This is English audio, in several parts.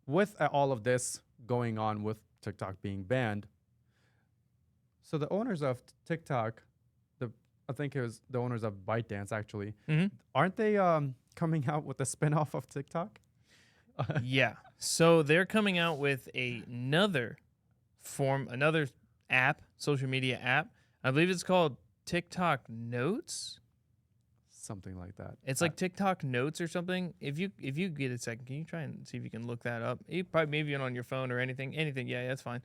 with all of this going on with TikTok being banned, so the owners of TikTok, the I think it was the owners of ByteDance actually, Hmm. aren't they coming out with a spinoff of TikTok? Yeah. So they're coming out with another app, social media app. I believe it's called TikTok Notes. Something like that. It's like TikTok Notes or something. If you get a second, can you try and see if you can look that up? You probably maybe on your phone or anything. Anything, yeah, that's fine.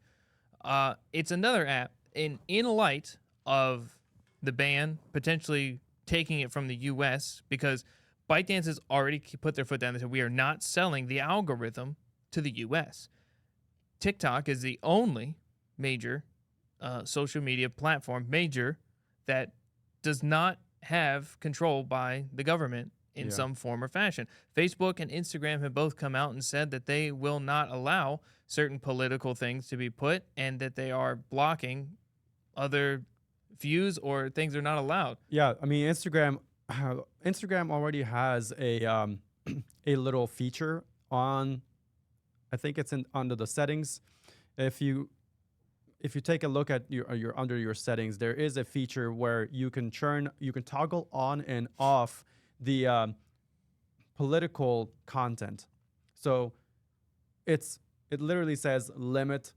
It's another app in light of the ban potentially taking it from the U.S. because ByteDance has already put their foot down. They said we are not selling the algorithm to the U.S. TikTok is the only major social media platform that does not have control by the government in Yeah. some form or fashion. Facebook and Instagram have both come out and said that they will not allow certain political things to be put and that they are blocking other views or things are not allowed. Yeah, I mean Instagram Instagram already has a a little feature on, I think it's in under the settings. If you take a look at your under your settings, there is a feature where you can toggle on and off the political content. So it literally says limit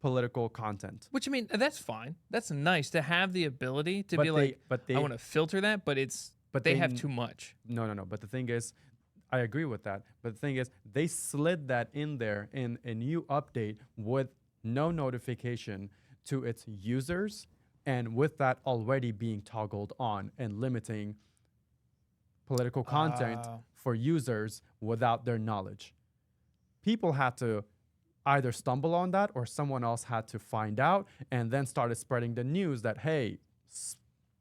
political content. Which I mean, that's fine. That's nice to have the ability to But be they like, but I they want to filter that, but but they they have too much. no. But the thing is, I agree with that. But the thing is, they slid that in there in a new update with no notification to its users, and with that already being toggled on and limiting political content Uh, for users without their knowledge. People had to either stumble on that or someone else had to find out and then started spreading the news that, hey,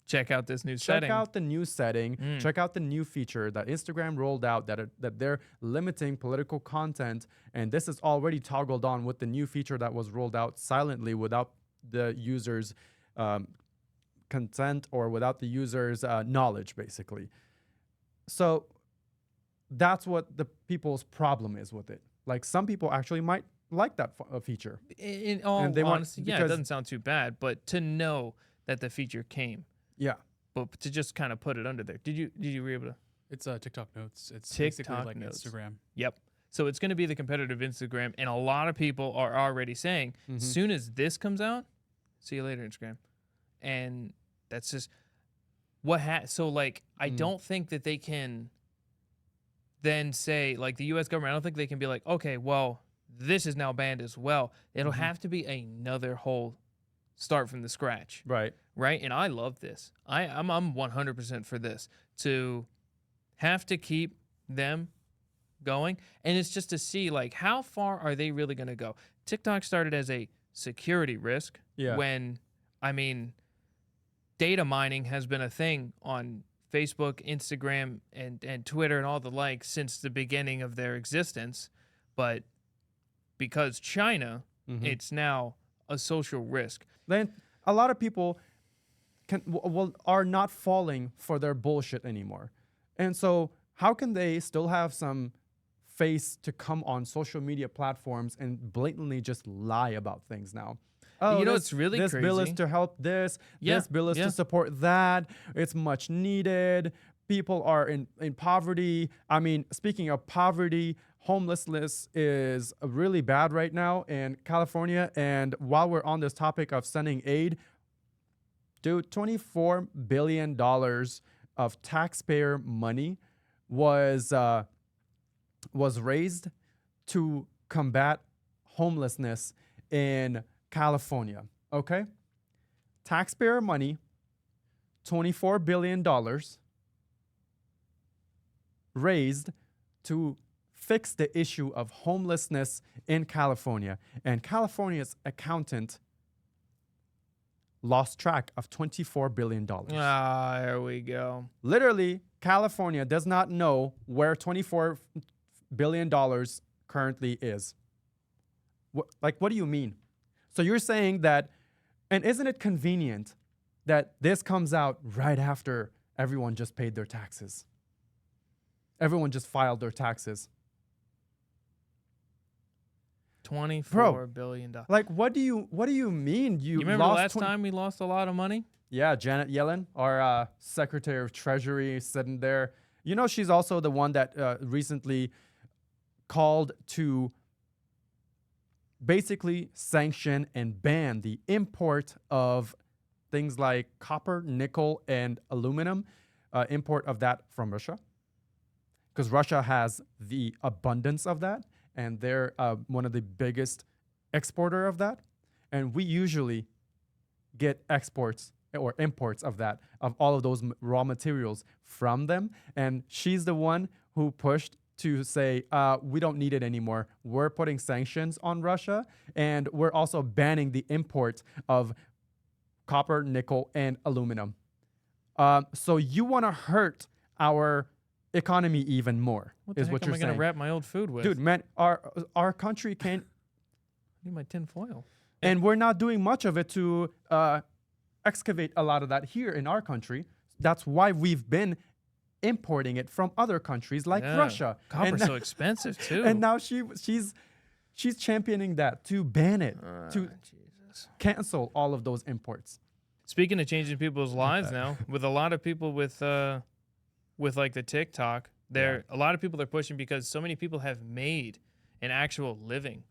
Check out this new check setting. out the new setting, Mm. check out the new feature that Instagram rolled out that they're limiting political content, and this is already toggled on with the new feature that was rolled out silently without the user's um, consent or without the user's knowledge, basically. So that's what the people's problem is with it. Like some people actually might like that feature, In all and they want honesty, yeah, it because doesn't sound too bad. But to know that the feature came, yeah, but to just kind of put it under there. Did you were able to? It's TikTok Notes. It's basically TikTok like Notes. Instagram. Yep. So it's going to be the competitive Instagram, and a lot of people are already saying, soon as this comes out, see you later, Instagram. And that's just so like I don't think that they can then say like the US government, I don't think they can be like, okay, well, this is now banned as well. It'll have to be another whole start from the scratch. right. Right? And I love this. I'm 100% for this to have to keep them going, and it's just to see like how far are they really going to go. TikTok started as a security risk Yeah. when I mean data mining has been a thing on Facebook, Instagram, and Twitter and all the like since the beginning of their existence, but because China, it's now a social risk. Then a lot of people are not falling for their bullshit anymore. And so how can they still have some face to come on social media platforms and blatantly just lie about things now? Oh, You know what's really this bill is crazy? to help this. Yeah, This bill is yeah. to support that. It's much needed. People are in poverty. I mean, speaking of poverty, homelessness is really bad right now in California. And while we're on this topic of sending aid, dude, $24 billion of taxpayer money was raised to combat homelessness in California. Okay? Taxpayer money, $24 billion raised to fix the issue of homelessness in California. And California's accountant lost track of $24 billion. Ah, there we go. Literally, California does not know where $24 billion currently is. What do you mean? So you're saying that, and isn't it convenient that this comes out right after everyone just paid their taxes? Everyone just filed their taxes. $24 billion. Like, what do you mean You remember lost last time we lost a lot of money? Yeah, Janet Yellen, our Secretary of Treasury, sitting there. You know, she's also the one that recently called to basically sanction and ban the import of things like copper, nickel, and aluminum, import of that from Russia. Because Russia has the abundance of that, and they're one of the biggest exporter of that. And we usually get exports or imports of that, of all of those raw materials from them. And she's the one who pushed to say, we don't need it anymore. We're putting sanctions on Russia, and we're also banning the import of copper, nickel, and aluminum. So you want to hurt our economy even more, What the is heck what am you're I going saying. to wrap my old food with? Dude, man, our country can't, I need my tin foil. and we're not doing much of it to excavate a lot of that here in our country. That's why we've been importing it from other countries like Yeah. Russia. Copper's and, so expensive too. and now she's championing that, to ban it, to Jesus. cancel all of those imports. Speaking of changing people's lives now, with a lot of people with like the TikTok, a lot of people are pushing because so many people have made an actual living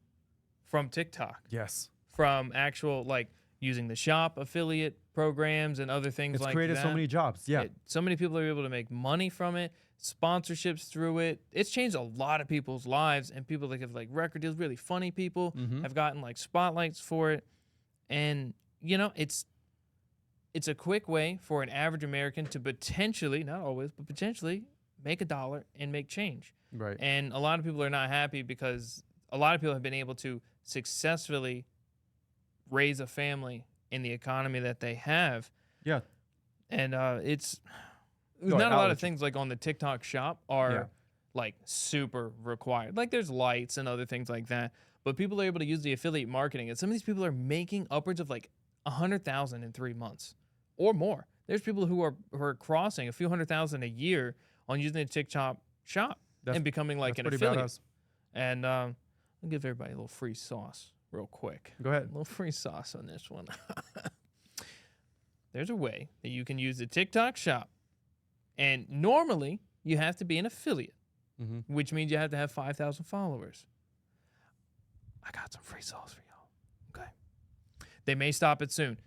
from TikTok, Yes. from actual like using the shop affiliate programs and other things It's like created that. so many jobs. Yeah. So many people are able to make money from it, sponsorships through it. It's changed a lot of people's lives, and people that have like record deals, really funny people have gotten like spotlights for it. And you know, it's a quick way for an average American to potentially, not always, but potentially make $1 and make change. Right. And a lot of people are not happy because a lot of people have been able to successfully raise a family in the economy that they have. Yeah. And it's Go ahead, not a I'll lot let of you- things like on the TikTok shop are Yeah. like super required. Like there's lights and other things like that, but people are able to use the affiliate marketing, and some of these people are making upwards of like 100,000 in 3 months or more. There's people who are crossing a few 100,000 a year on using the TikTok shop and becoming like an That's pretty affiliate. badass. And I'll give everybody a little free sauce real quick. Go ahead. A little free sauce on this one. There's a way that you can use the TikTok shop. And normally you have to be an affiliate, Mm-hmm. which means you have to have 5,000 followers. I got some free sauce for y'all. Okay. They may stop it soon.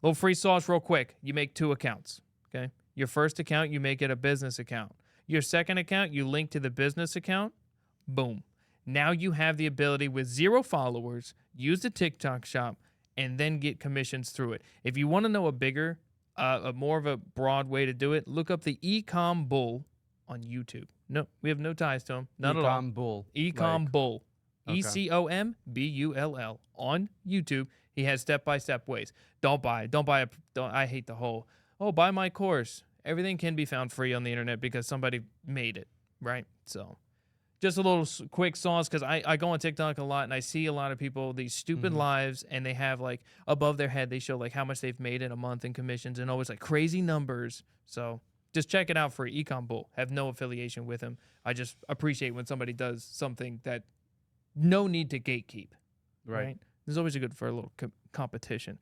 Little free sauce real quick. You make 2 accounts. Okay. Your first account, you make it a business account. Your second account, you link to the business account. Boom. Now you have the ability with 0 followers, use the TikTok shop, and then get commissions through it. If you want to know a bigger, a more of a broad way to do it, look up the Ecom Bull on YouTube. No, we have no ties to him. None at all. Ecom Bull. Ecom Like, Bull. okay. ECOMBULL on YouTube. He has step-by-step ways. Don't buy it. I hate the whole, buy my course. Everything can be found free on the internet because somebody made it, right? So just a little quick sauce, because I go on TikTok a lot and I see a lot of people, these stupid lives, and they have like above their head, they show like how much they've made in a month in commissions and always like crazy numbers. So just check it out for Ecom Bull. Have no affiliation with him. I just appreciate when somebody does something that no need to gatekeep. Right. There's always a good for a little competition.